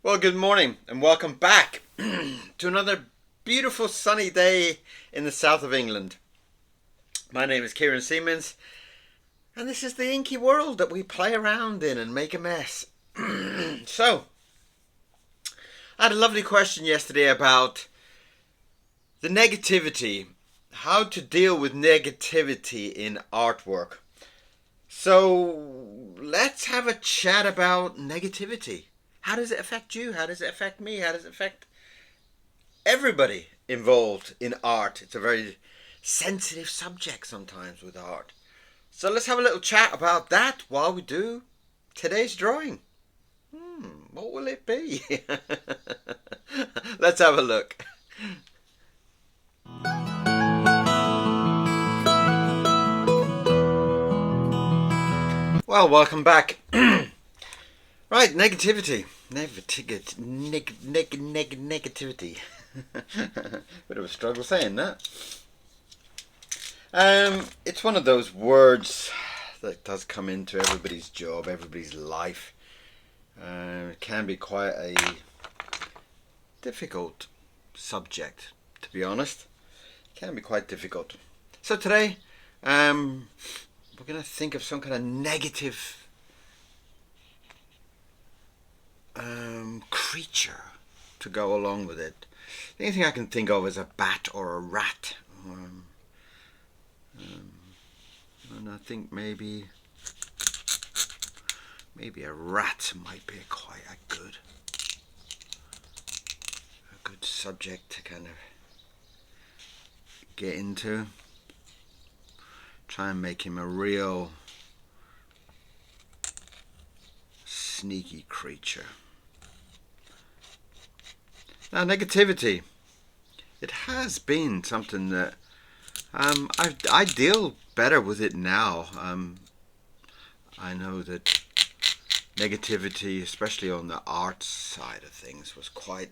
Well, good morning and welcome back to another beautiful sunny day in the south of England. My name is Kieran Siemens, and this is the inky world that we play around in and make a mess. So, I had a lovely question yesterday about the negativity, how to deal with negativity in artwork. So, let's have a chat about negativity. How does it affect you? How does it affect me? How does it affect everybody involved in art? It's a very sensitive subject sometimes with art. So let's have a little chat about that while we do today's drawing. What will it be? Let's have a look. Well, welcome back. Right, negativity. Negativity. Bit of a struggle saying that. It's one of those words that does come into everybody's job, everybody's life. It can be quite a difficult subject, to be honest. It can be quite difficult. So today, we're going to think of some kind of negative creature to go along with it. The only thing I can think of is a bat or a rat. And I think maybe a rat might be quite a good subject to kind of get into. Try and make him a real sneaky creature. Now, negativity. It has been something that I deal better with it now. I know that negativity, especially on the art side of things, was quite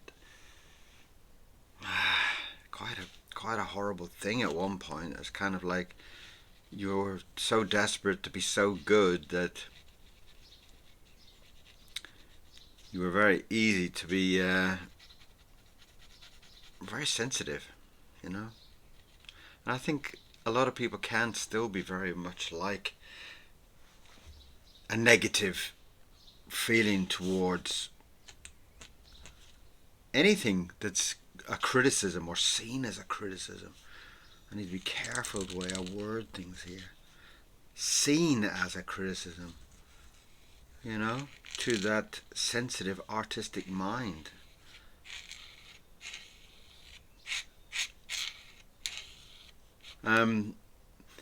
a horrible thing at one point. It's kind of like you're so desperate to be so good that you were very easy to be very sensitive, you know. And I think a lot of people can still be very much like a negative feeling towards anything that's a criticism or seen as a criticism. I need to be careful the way I word things here. Seen as a criticism, you know, to that sensitive artistic mind.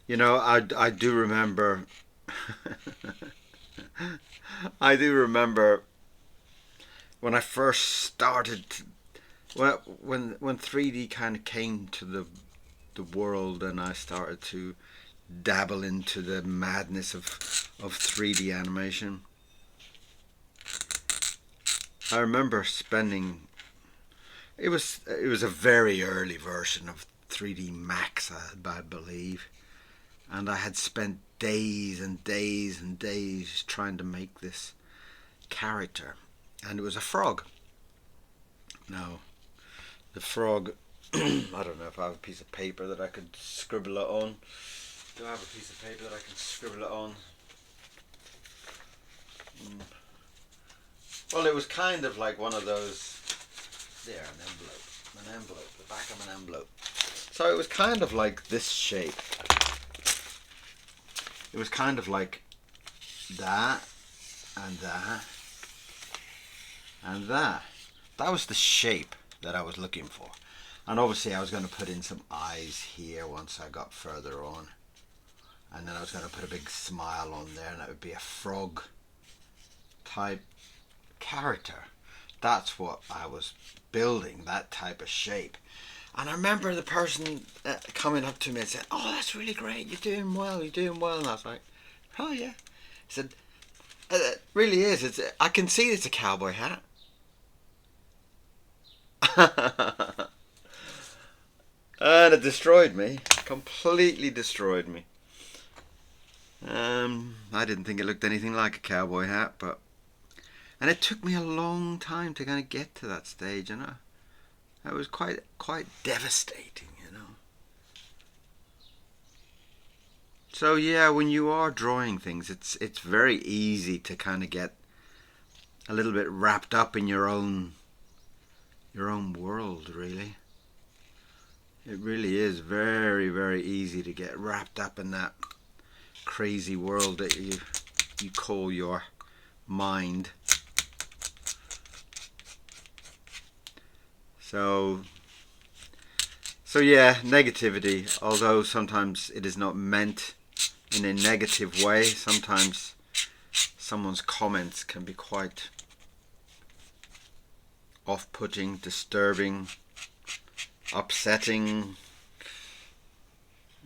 You know, I do remember I do remember when I first started, when 3D kind of came to the world, and I started to dabble into the madness of 3D animation. I remember spending, it was a very early version of 3D Max, I believe, and I had spent days and days and days trying to make this character, and it was a frog. Now, the frog, I don't know if I have a piece of paper that I could scribble it on. Do I have a piece of paper that I can scribble it on? Well, it was kind of like one of those, there, an envelope, the back of an envelope. So it was kind of like this shape. It was kind of like that, and that, and that. That was the shape that I was looking for. And obviously I was going to put in some eyes here once I got further on. And then I was going to put a big smile on there, and it would be a frog type character. That's what I was building, that type of shape. And I remember the person coming up to me and said, "Oh, that's really great, you're doing well. And I was like, "Oh yeah." He said, "It really is, I can see it's a cowboy hat." And it destroyed me, completely destroyed me. I didn't think it looked anything like a cowboy hat, but And it took me a long time to kind of get to that stage, and I was quite devastating, you know. So yeah, when you are drawing things, it's very easy to kind of get a little bit wrapped up in your own world, really. It really is very, very easy to get wrapped up in that crazy world that you call your mind. So yeah, negativity, although sometimes it is not meant in a negative way, sometimes someone's comments can be quite off-putting, disturbing, upsetting,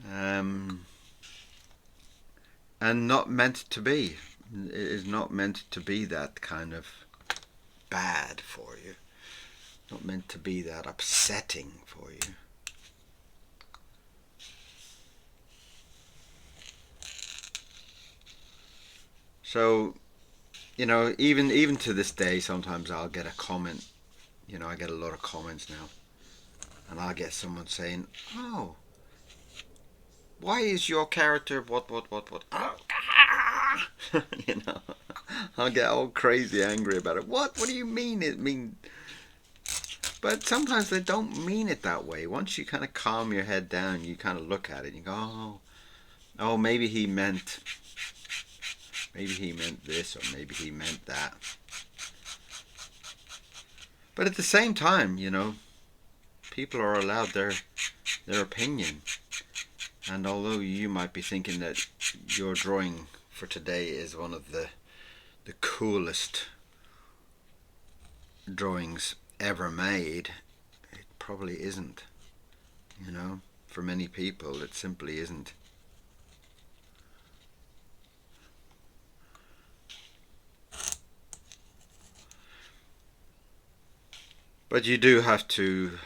and not meant to be. It is not meant to be that kind of bad for you. Not meant to be that upsetting for you. So, you know, even to this day, sometimes I'll get a comment. You know, I get a lot of comments now, and I'll get someone saying, "Oh, why is your character what?" Oh, you know, I'll get all crazy angry about it. What do you mean? It mean? But sometimes they don't mean it that way. Once you kind of calm your head down, you kind of look at it and you go, oh, maybe he meant this, or maybe he meant that. But at the same time, you know, people are allowed their opinion. And although you might be thinking that your drawing for today is one of the coolest drawings ever made, it probably isn't. You know, for many people, it simply isn't. But you do have to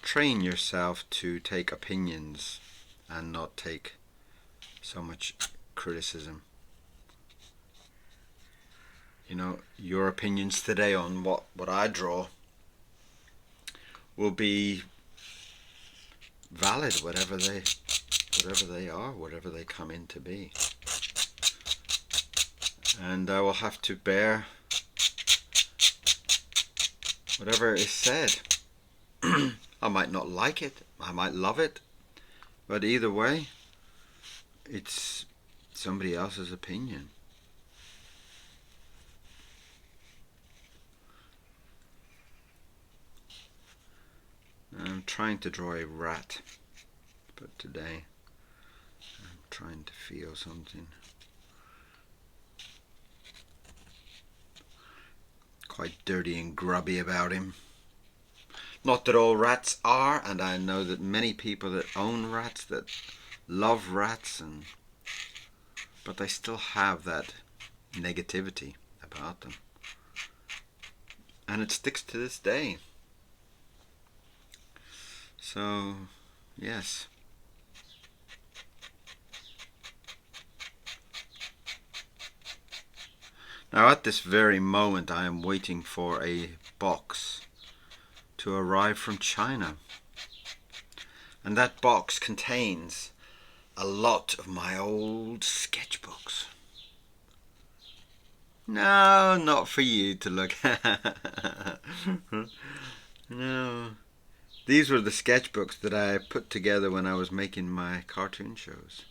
train yourself to take opinions and not take so much criticism. You know, your opinions today on what I draw will be valid, whatever they are, whatever they come in to be. And I will have to bear whatever is said. I might not like it, I might love it, but either way, it's somebody else's opinion. I'm trying to draw a rat, but today I'm trying to feel something quite dirty and grubby about him. Not that all rats are, and I know that many people that own rats, that love rats, but they still have that negativity about them. And it sticks to this day. So, yes. Now at this very moment I am waiting for a box to arrive from China. And that box contains a lot of my old sketchbooks. No, not for you to look at. No. These were the sketchbooks that I put together when I was making my cartoon shows.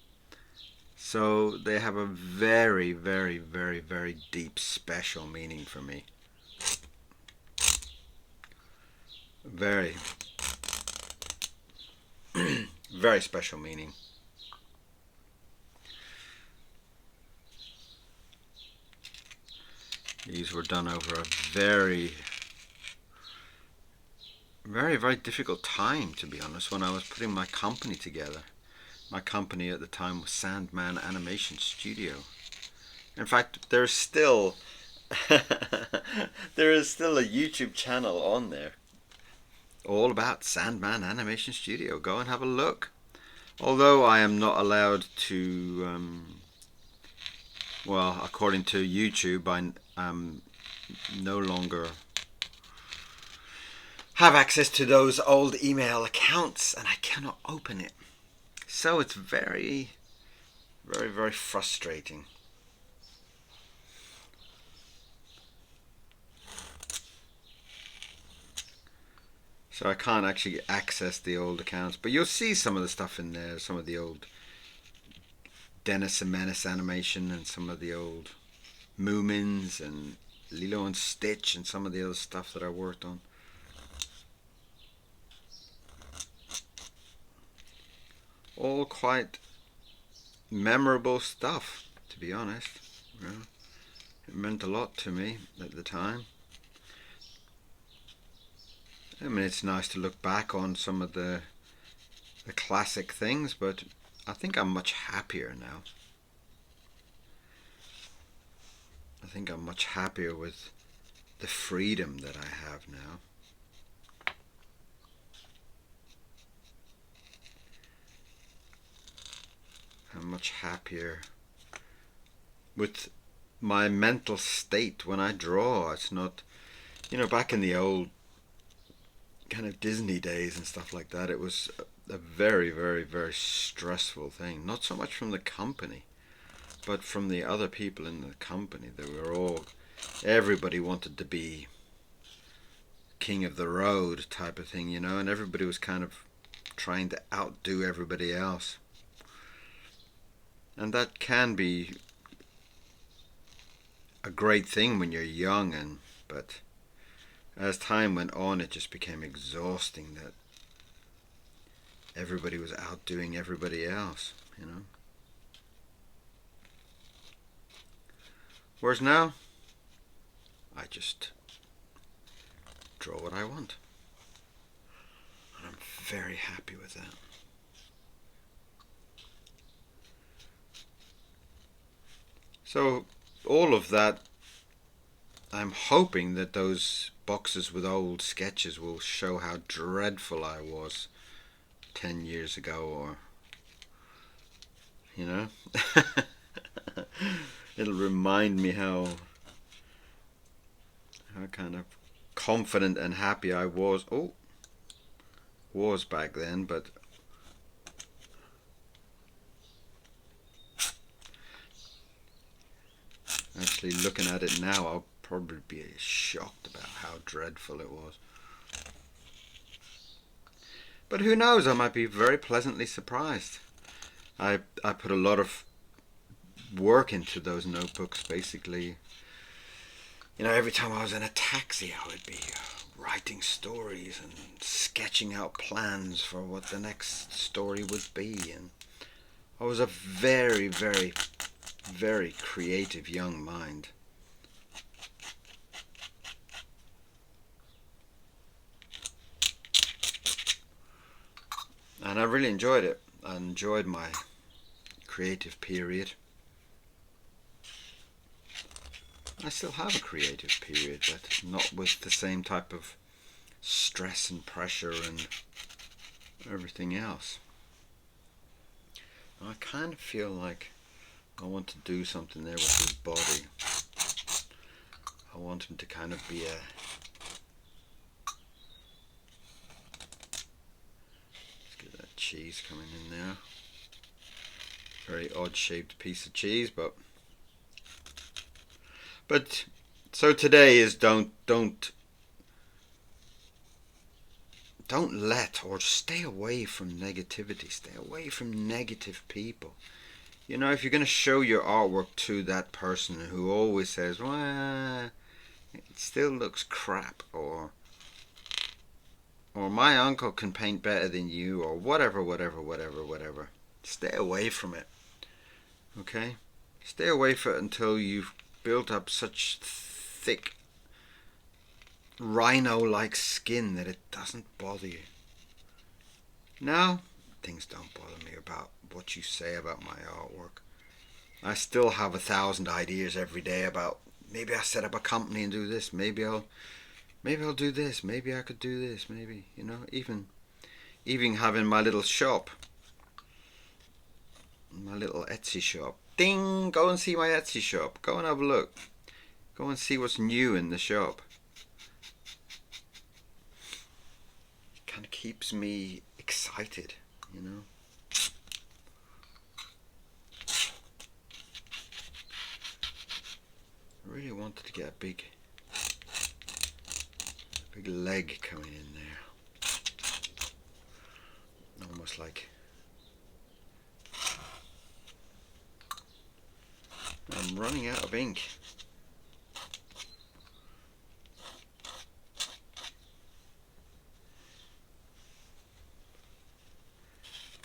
So they have a very, very, very, very deep, special meaning for me. Very, very special meaning. These were done over a very, very, very difficult time, to be honest, when I was putting my company together. My company at the time was Sandman Animation Studio. In fact, there's still there is still a YouTube channel on there all about Sandman Animation Studio. Go and have a look. Although I am not allowed to well, according to YouTube, I no longer have access to those old email accounts, and I cannot open it. So it's very, very, very frustrating. So I can't actually access the old accounts, but you'll see some of the stuff in there, some of the old Dennis and Menace animation, and some of the old Moomins and Lilo and Stitch, and some of the other stuff that I worked on. All quite memorable stuff, to be honest. You know, it meant a lot to me at the time. I mean, it's nice to look back on some of the classic things, but I think I'm much happier now. I think I'm much happier with the freedom that I have now. I'm much happier with my mental state when I draw. It's not, back in the old kind of Disney days and stuff like that, it was a very, very, very stressful thing. Not so much from the company, but from the other people in the company. Everybody wanted to be king of the road type of thing, and everybody was kind of trying to outdo everybody else. And that can be a great thing when you're young, but as time went on, it just became exhausting that everybody was outdoing everybody else, Whereas now, I just draw what I want. And I'm very happy with that. So, all of that, I'm hoping that those boxes with old sketches will show how dreadful I was 10 years ago, or it'll remind me how kind of confident and happy I was back then. But actually looking at it now, I'll probably be shocked about how dreadful it was. But who knows, I might be very pleasantly surprised. I put a lot of work into those notebooks, basically. Every time I was in a taxi, I would be writing stories and sketching out plans for what the next story would be. And I was a very, very, very creative young mind. And I really enjoyed it. I enjoyed my creative period. I still have a creative period, but not with the same type of stress and pressure and everything else. I kind of feel like I want to do something there with his body. I want him to kind of be let's get that cheese coming in there. Very odd shaped piece of cheese, but so today is don't let, or stay away from negativity. Stay away from negative people. If you're going to show your artwork to that person who always says, well, it still looks crap, or my uncle can paint better than you, or whatever, stay away from it. Okay? Stay away from it until you've built up such thick rhino-like skin that it doesn't bother you. Now, things don't bother me about what you say about my artwork. I still have 1,000 ideas every day about, maybe I set up a company and do this, maybe I'll do this, maybe I could do this, maybe, even having my little shop, my little Etsy shop. Ding! Go and see my Etsy shop. Go and have a look. Go and see what's new in the shop. It kind of keeps me excited, you know. I really wanted to get a big leg coming in there. Almost like I'm running out of ink.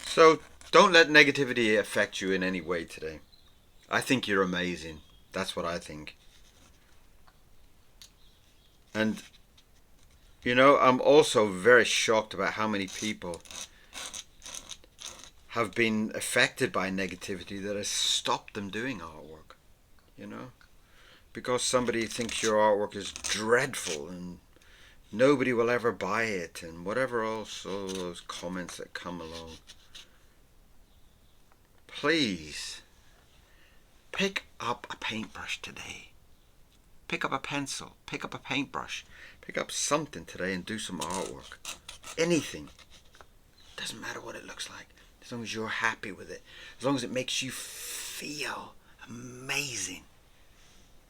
So don't let negativity affect you in any way today. I think you're amazing. That's what I think. And you know, I'm also very shocked about how many people have been affected by negativity that has stopped them doing artwork, you know? Because somebody thinks your artwork is dreadful and nobody will ever buy it and whatever else, all those comments that come along. Please, pick up a paintbrush today. Pick up a pencil, pick up a paintbrush, pick up something today and do some artwork. Anything. Doesn't matter what it looks like. As long as you're happy with it. As long as it makes you feel amazing.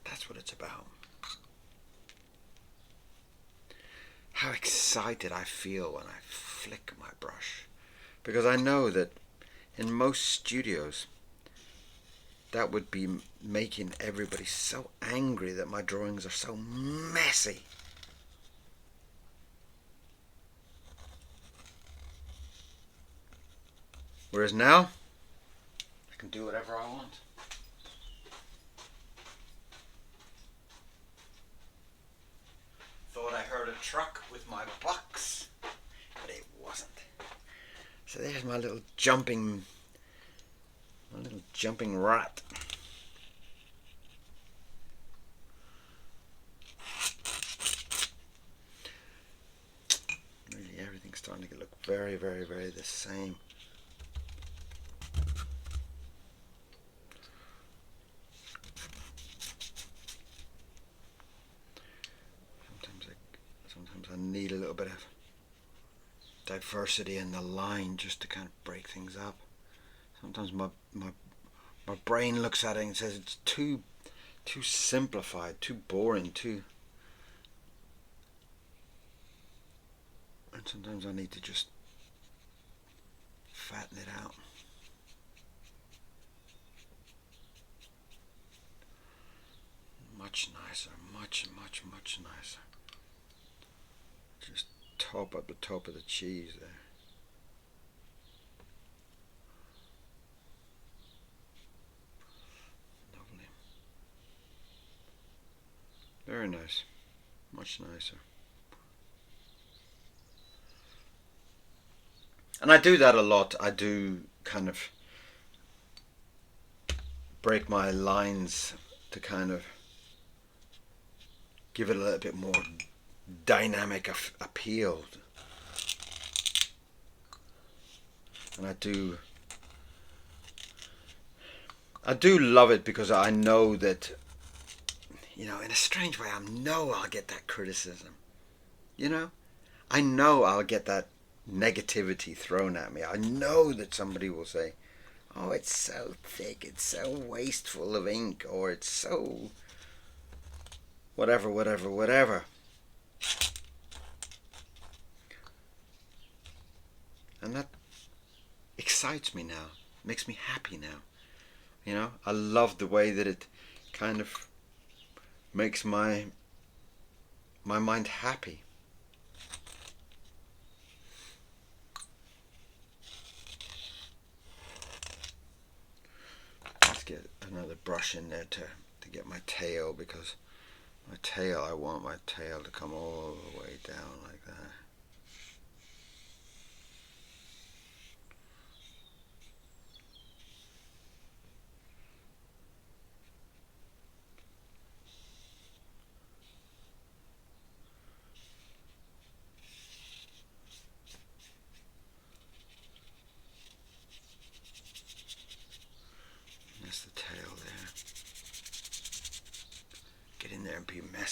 That's what it's about. How excited I feel when I flick my brush. Because I know that in most studios, that would be making everybody so angry that my drawings are so messy. Whereas now, I can do whatever I want. Thought I heard a truck with my box, but it wasn't. So there's my little jumping rat. Really, everything's starting to look very, very, very the same. Sometimes I need a little bit of diversity in the line just to kind of break things up. Sometimes my brain looks at it and says it's too simplified, too boring, and sometimes I need to just fatten it out. Much nicer, much nicer. Just top up the top of the cheese there. Lovely. Very nice. Much nicer. And I do that a lot. I do kind of break my lines to kind of give it a little bit more dynamic appeal. And I do love it because I know that, you know, in a strange way, I know I'll get that criticism. You know? I know I'll get that negativity thrown at me. I know that somebody will say, oh, it's so thick, it's so wasteful of ink, or it's so whatever. And that excites me now, makes me happy now. You know, I love the way that it kind of makes my mind happy. Let's get another brush in there to get my tail, because my tail, I want my tail to come all the way down like that. That's the tail.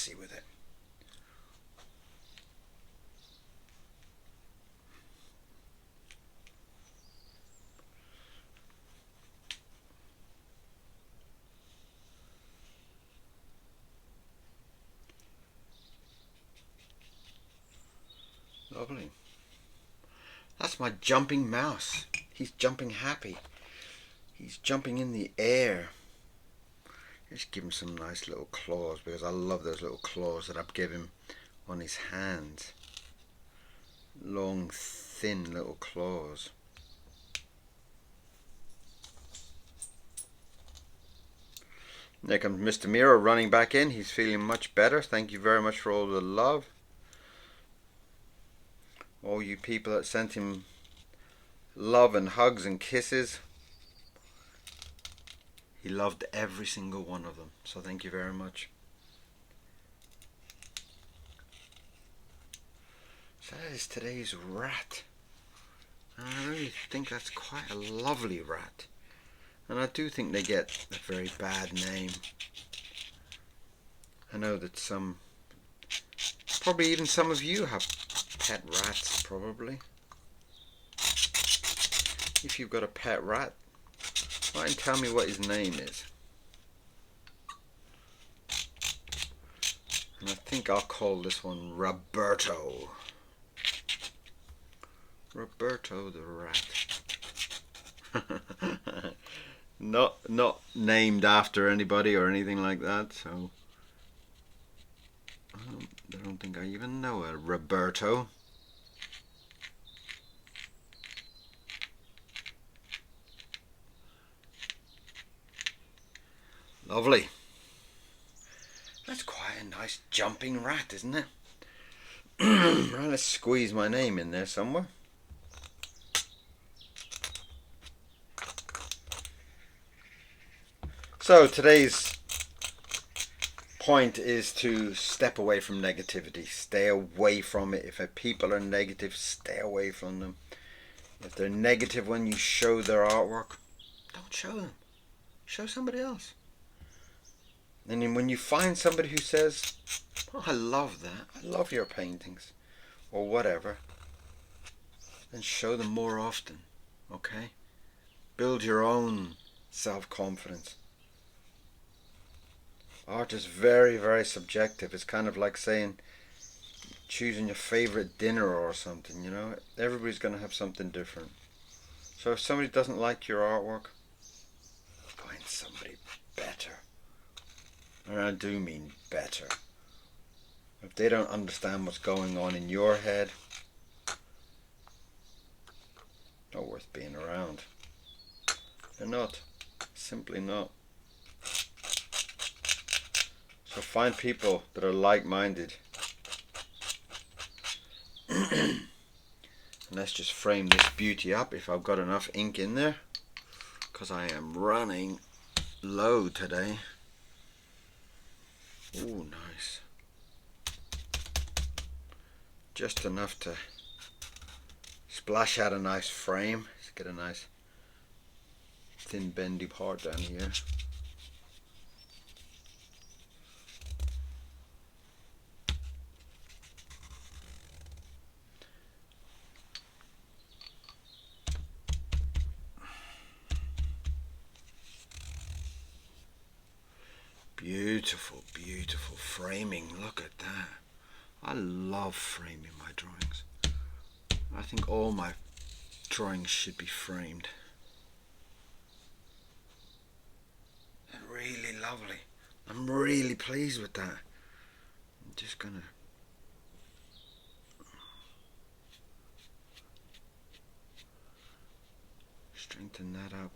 messy with it. Lovely. That's my jumping mouse. He's jumping happy. He's jumping in the air. Just give him some nice little claws, because I love those little claws that I've given him on his hands. Long, thin little claws. There comes Mr. Miro running back in. He's feeling much better. Thank you very much for all the love. All you people that sent him love and hugs and kisses. He loved every single one of them. So thank you very much. So that is today's rat. And I really think that's quite a lovely rat. And I do think they get a very bad name. I know that probably even some of you have pet rats, probably. If you've got a pet rat, why don't you tell me what his name is? And I think I'll call this one Roberto. Roberto the rat. Not named after anybody or anything like that, so I don't think I even know a Roberto. Lovely. That's quite a nice jumping rat, isn't it? Right, let's squeeze my name in there somewhere. So today's point is to step away from negativity. Stay away from it. If people are negative, stay away from them. If they're negative when you show their artwork, don't show them. Show somebody else. And then when you find somebody who says, oh, I love that, I love your paintings, or whatever, then show them more often, okay? Build your own self-confidence. Art is very, very subjective. It's kind of like saying, choosing your favorite dinner or something, you know? Everybody's going to have something different. So if somebody doesn't like your artwork, find somebody better. And I do mean better. If they don't understand what's going on in your head, not worth being around. They're not. Simply not. So find people that are like-minded. And let's just frame this beauty up if I've got enough ink in there, because I am running low today. Ooh, nice. Just enough to splash out a nice frame. Let's get a nice thin bendy part down here. Beautiful, beautiful framing. Look at that. I love framing my drawings. I think all my drawings should be framed. They're really lovely. I'm really pleased with that. I'm just gonna strengthen that up.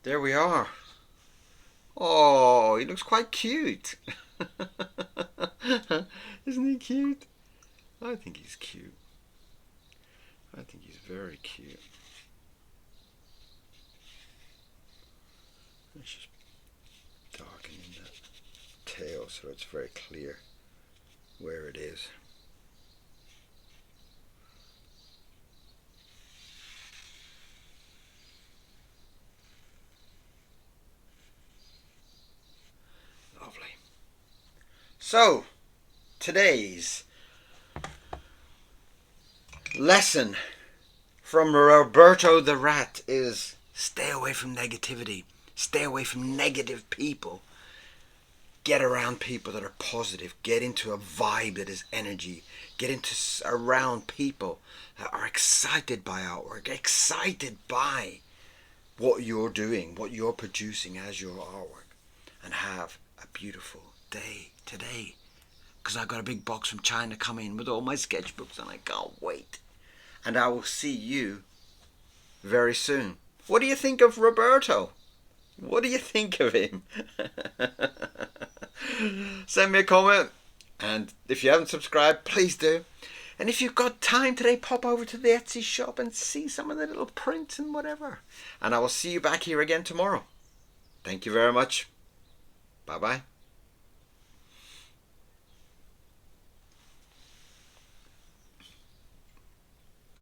There we are. Oh, he looks quite cute. Isn't he cute? I think he's cute. I think he's very cute. Let's just darken in that tail so it's very clear where it is. So, today's lesson from Roberto the Rat is stay away from negativity. Stay away from negative people. Get around people that are positive. Get into a vibe that is energy. Get into around people that are excited by artwork, excited by what you're doing, what you're producing as your artwork, and have a beautiful day today. Because I've got a big box from China coming with all my sketchbooks and I can't wait. And I will see you very soon. What do you think of Roberto? What do you think of him? Send me a comment. And if you haven't subscribed, please do. And if you've got time today, pop over to the Etsy shop and see some of the little prints and whatever. And I will see you back here again tomorrow. Thank you very much. Bye-bye.